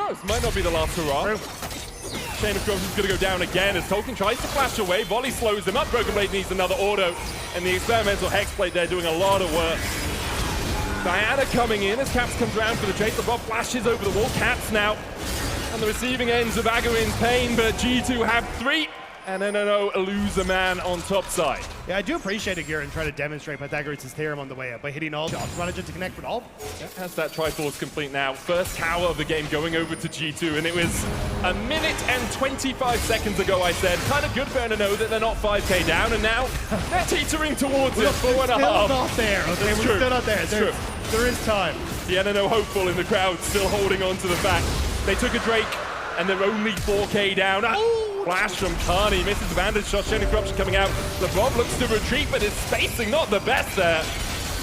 knows? Might not be the last hurrah. True. Chain of Corruption is going to go down again as Tolkien tries to flash away. Volley slows him up. Broken Blade needs another auto. And the experimental Hexblade there doing a lot of work. Diana coming in as Caps comes around for the chase. The Bob flashes over the wall. Caps now on the receiving ends of Agarin's pain, but G2 have 3. And NNO lose a man on top side. Yeah, I do appreciate Agarin trying to demonstrate Pythagoras' theorem on the way up by hitting all shots, managing to connect with all. Has that Triforce complete now. First tower of the game going over to G2, and it was a minute and 25 seconds ago I said, kind of good for NNO that they're not 5k down, and now they're teetering towards it. 4.5. Still not there, okay? We're still not there. There is time. The NNO hopeful in the crowd still holding on to the fact. They took a Drake, and they're only 4k down. Flash from Carney, misses the bandage shot, Chain of Corruption coming out. LeBron looks to retreat, but his spacing not the best there.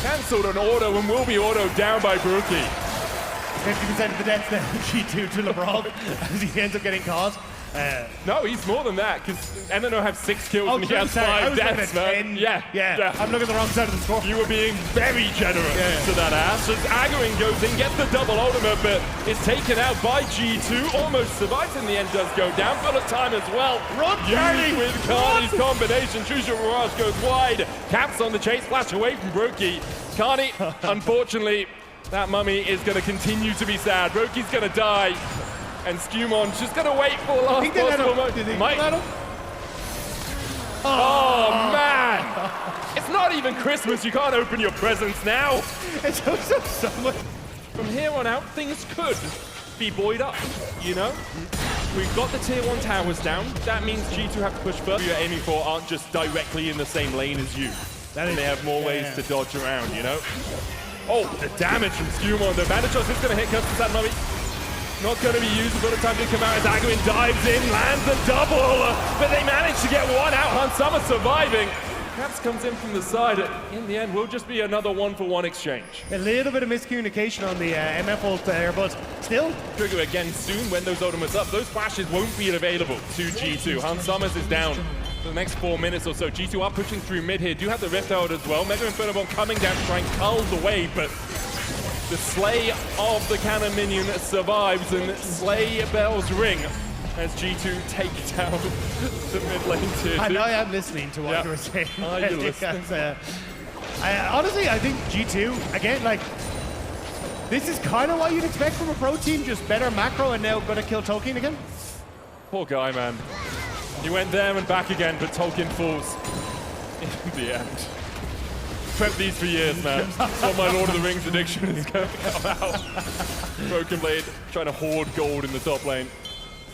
Cancelled an auto and will be autoed down by Brookie. 50% of the deaths there, G2 to LeBron, as he ends up getting caught. No, he's more than that, because NNO have 6 kills and he has 5 deaths, man. Yeah, I'm looking at the wrong side of the score. You were being very generous to that ass. As Agarin goes in, gets the double ultimate, but is taken out by G2. Almost survives in the end, does go down. Full of time as well. Run, Carney! With Carney's combination. Choose Your Mirage goes wide. Caps on the chase, flash away from Brokey. Carney, unfortunately, that mummy is going to continue to be sad. Brokey's going to die. And Scumon's just going to wait for the last possible moment. Oh, man! It's not even Christmas. You can't open your presents now. It's so much. From here on out, things could be buoyed up, you know? We've got the tier 1 towers down. That means G2 have to push further. Who you're aiming for aren't just directly in the same lane as you. And they have more ways to dodge around, you know? Oh, the damage from Scumon. The bandage shot is going to hit Custom Sad Mummy. Not going to be used for the time to come out as Agarin dives in, lands a double, but they manage to get one out. Hansama surviving. Caps comes in from the side. In the end, will just be another 1-for-1 exchange. A little bit of miscommunication on the MF ult there, but still. Trigger again soon when those ultimates up. Those flashes won't be available to G2. Hansama is down for the next 4 minutes or so. G2 are pushing through mid here. Do have the Rift out as well. Mega Inferno Bomb coming down to try and cull the way, but the slay of the cannon minion survives, and Slay Bells ring as G2 take down the mid lane tier 2. I know I am listening to what you were saying. Oh, you're listening. Honestly, I think G2, again, like, this is kind of what you'd expect from a pro team, just better macro and now gonna kill Tolkien again. Poor guy, man. He went there and back again, but Tolkien falls in the end. Prepped these for years, man. That's what my Lord of the Rings addiction is going about. Broken Blade trying to hoard gold in the top lane.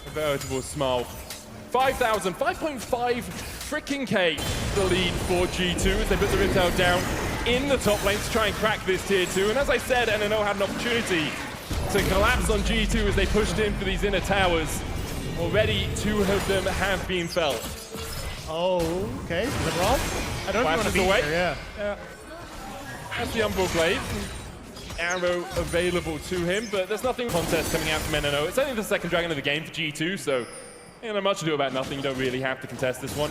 A veritable smile. 5,000, 5.5 freaking K the lead for G2 as they put the Rift Out down in the top lane to try and crack this tier 2. And as I said, NNO had an opportunity to collapse on G2 as they pushed in for these inner towers. Already 2 of them have been felled. Oh, okay. Is it wrong? I don't want to be away. Yeah. That's the Umbral Glaive. Arrow available to him, but there's nothing contest coming out from NNO. It's only the second dragon of the game for G2, so you know, much ado about nothing. You don't really have to contest this one.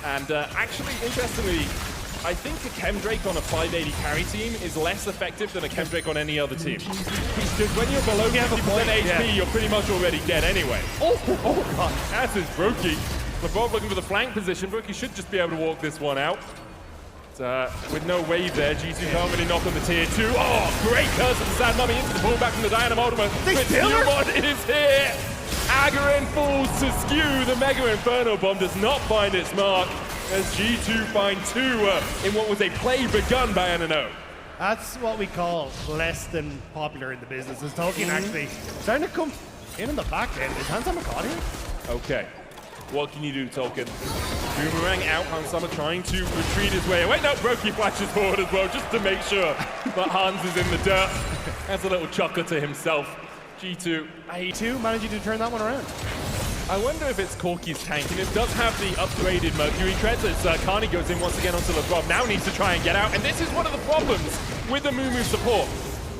And actually, interestingly, I think a Chemdrake on a 580 carry team is less effective than a Chemdrake on any other team. Because when you're below 50% HP, you're pretty much already dead anyway. Oh god, that's his Brokey. LeBron looking for the flank position. Brokey should just be able to walk this one out. With no wave there, G2 can't really knock on the tier 2. Oh, great curse of the Sad Mummy into the pullback from the Dynamo ultimate. Skew is here! Agarin falls to Skew. The Mega Inferno Bomb does not find its mark as G2 find 2 in what was a play begun by NNO. That's what we call less than popular in the business. Is Tolkien actually starting to come in the back end? Is Hansama caught here? Okay. What can you do, Tolkien? Boomerang out, Hansama trying to retreat his way away. No, Brokey flashes forward as well, just to make sure that Hans is in the dirt. Has a little chuckle to himself. G2. A2 managing to turn that one around. I wonder if it's Corky's tank, and it does have the upgraded Mercury treads as Carney goes in once again onto LeBron. Now needs to try and get out, and this is one of the problems with the Mumu support.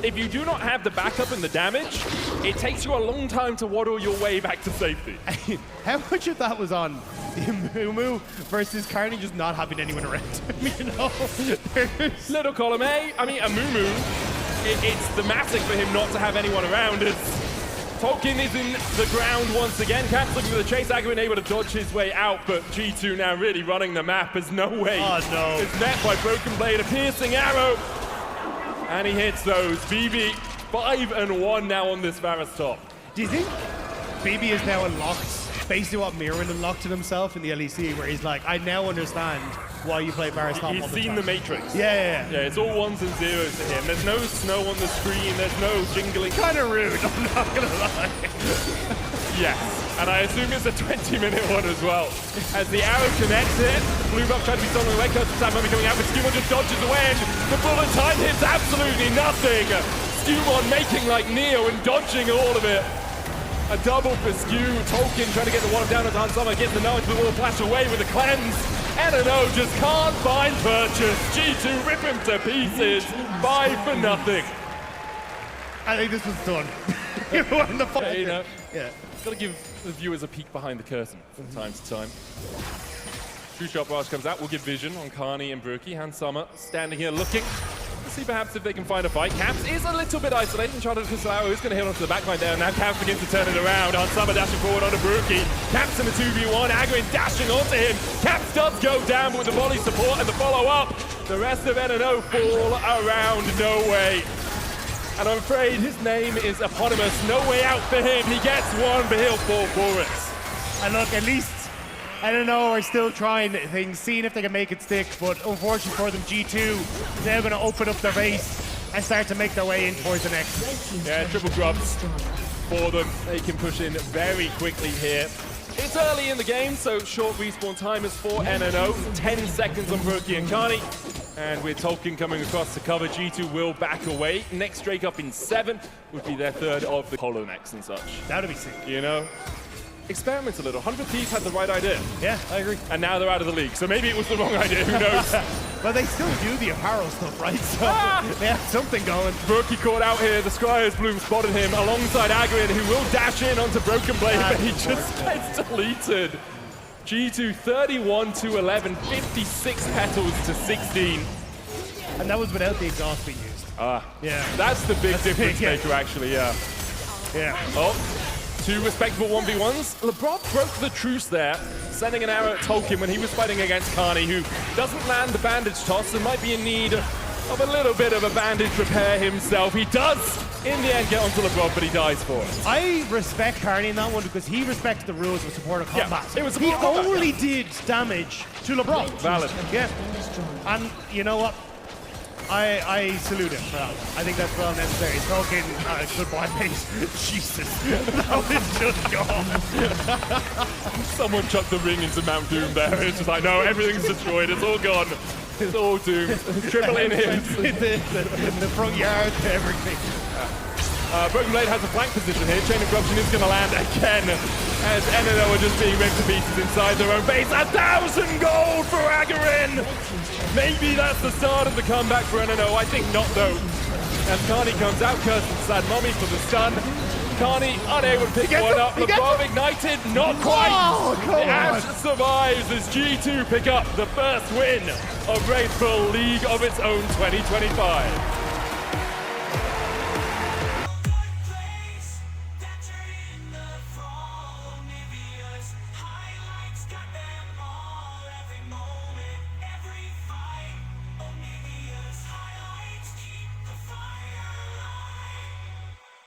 If you do not have the backup and the damage, it takes you a long time to waddle your way back to safety. How much of that was on Mumu versus Carney just not having anyone around? You know, little column A. I mean, a Mumu, it's thematic for him not to have anyone around. Tolkien is in the ground once again. Caps looking for the chase. Agwin able to dodge his way out, but G2 now really running the map. There's no way. Oh, no. It's met by Broken Blade, a piercing arrow. And he hits those. BB 5-1 now on this Varus top. Do you think BB is now unlocked? Basically what Mirren unlocked in himself in the LEC, where he's like, I now understand why you play Varus top. He's all the seen time. the Matrix. Yeah. Yeah, it's all ones and zeros to him. There's no snow on the screen. There's no jingling. Kind of rude, I'm not gonna lie. Yes, and I assume it's a 20-minute one as well. As the arrow connects it, Blue Buff trying to be stolen away. Curse of Mummy coming out, but Skewmon just dodges away, and the bullet time hits absolutely nothing. Skewmon making like Neo and dodging all of it. A double for Skew. Tolkien trying to get the one down as Hansama gets the node to the wall, flash away with a cleanse. NNO just can't find purchase. G2 rip him to pieces. 5-0. I think this was done. You won the fight. You know, Yeah. gotta give the viewers a peek behind the curtain from time to time. True Shot Barrage comes out. We'll give vision on Carney and Brookie. Hansama standing here looking. See perhaps if they can find a fight. Caps is a little bit isolated. Uncharted Kasao is going to hit onto the backline there. Now Caps begins to turn it around. Hansama dashing forward onto Brookie. Caps in the 2v1. Agwin dashing onto him. Caps does go down, but with the volley support and the follow-up, the rest of NNO fall around. No way. And I'm afraid his name is eponymous. No way out for him. He gets one, but he'll fall for it. And look, at least I don't know, are still trying things, seeing if they can make it stick, but unfortunately for them, G2 they're going to open up their base and start to make their way in towards the next. Yeah, triple grubs for them. They can push in very quickly here. It's early in the game, so short respawn time is for NNO. 10 seconds on Brookie and Carney. And with Tolkien coming across to cover, G2 will back away. Next Drake up in 7 would be their third of the Hollow Necks and such. That would be sick. You know? Experiment a little. 100 Thieves had the right idea. Yeah, I agree. And now they're out of the league, so maybe it was the wrong idea, who knows? But they still do the apparel stuff, right? So they have something going. Brookie caught out here, the Scryer's Bloom spotted him alongside Agwin, who will dash in onto Broken Blade, but he just gets deleted. G2 31-11, 56 petals to 16. And that was without the exhaust being used. Yeah. That's the big difference yeah. maker, actually, yeah. Yeah. Oh, 2 respectable 1v1s. LeBron broke the truce there, sending an arrow at Tolkien when he was fighting against Carney, who doesn't land the bandage toss and might be in need of a little bit of a bandage repair himself. He does, in the end, get onto LeBron, but he dies for it. I respect Carney in that one because he respects the rules of supportive combat. it was he supportive combat, only did damage to LeBron. Valid. Yeah. And you know what? I salute him for that. I think that's well necessary. Tolkien, goodbye, mate. Jesus. That was just gone. Someone chucked the ring into Mount Doom there. It's just like, no, everything's destroyed. It's all gone. It's all doomed. Triple in him. the front yard, everything. Broken Blade has a flank position here. Chain of Corruption is going to land again as NNO are just being ripped to pieces inside their own base. 1,000 gold for Agarin! Maybe that's the start of the comeback for NNO. I think not, though. As Carney comes out, Curse of Sad Mummy for the stun. Carney unable to pick one up. LeBron ignited, not quite. Oh, the Ash survives as G2 pick up the first win of Wraithful League of its own 2025.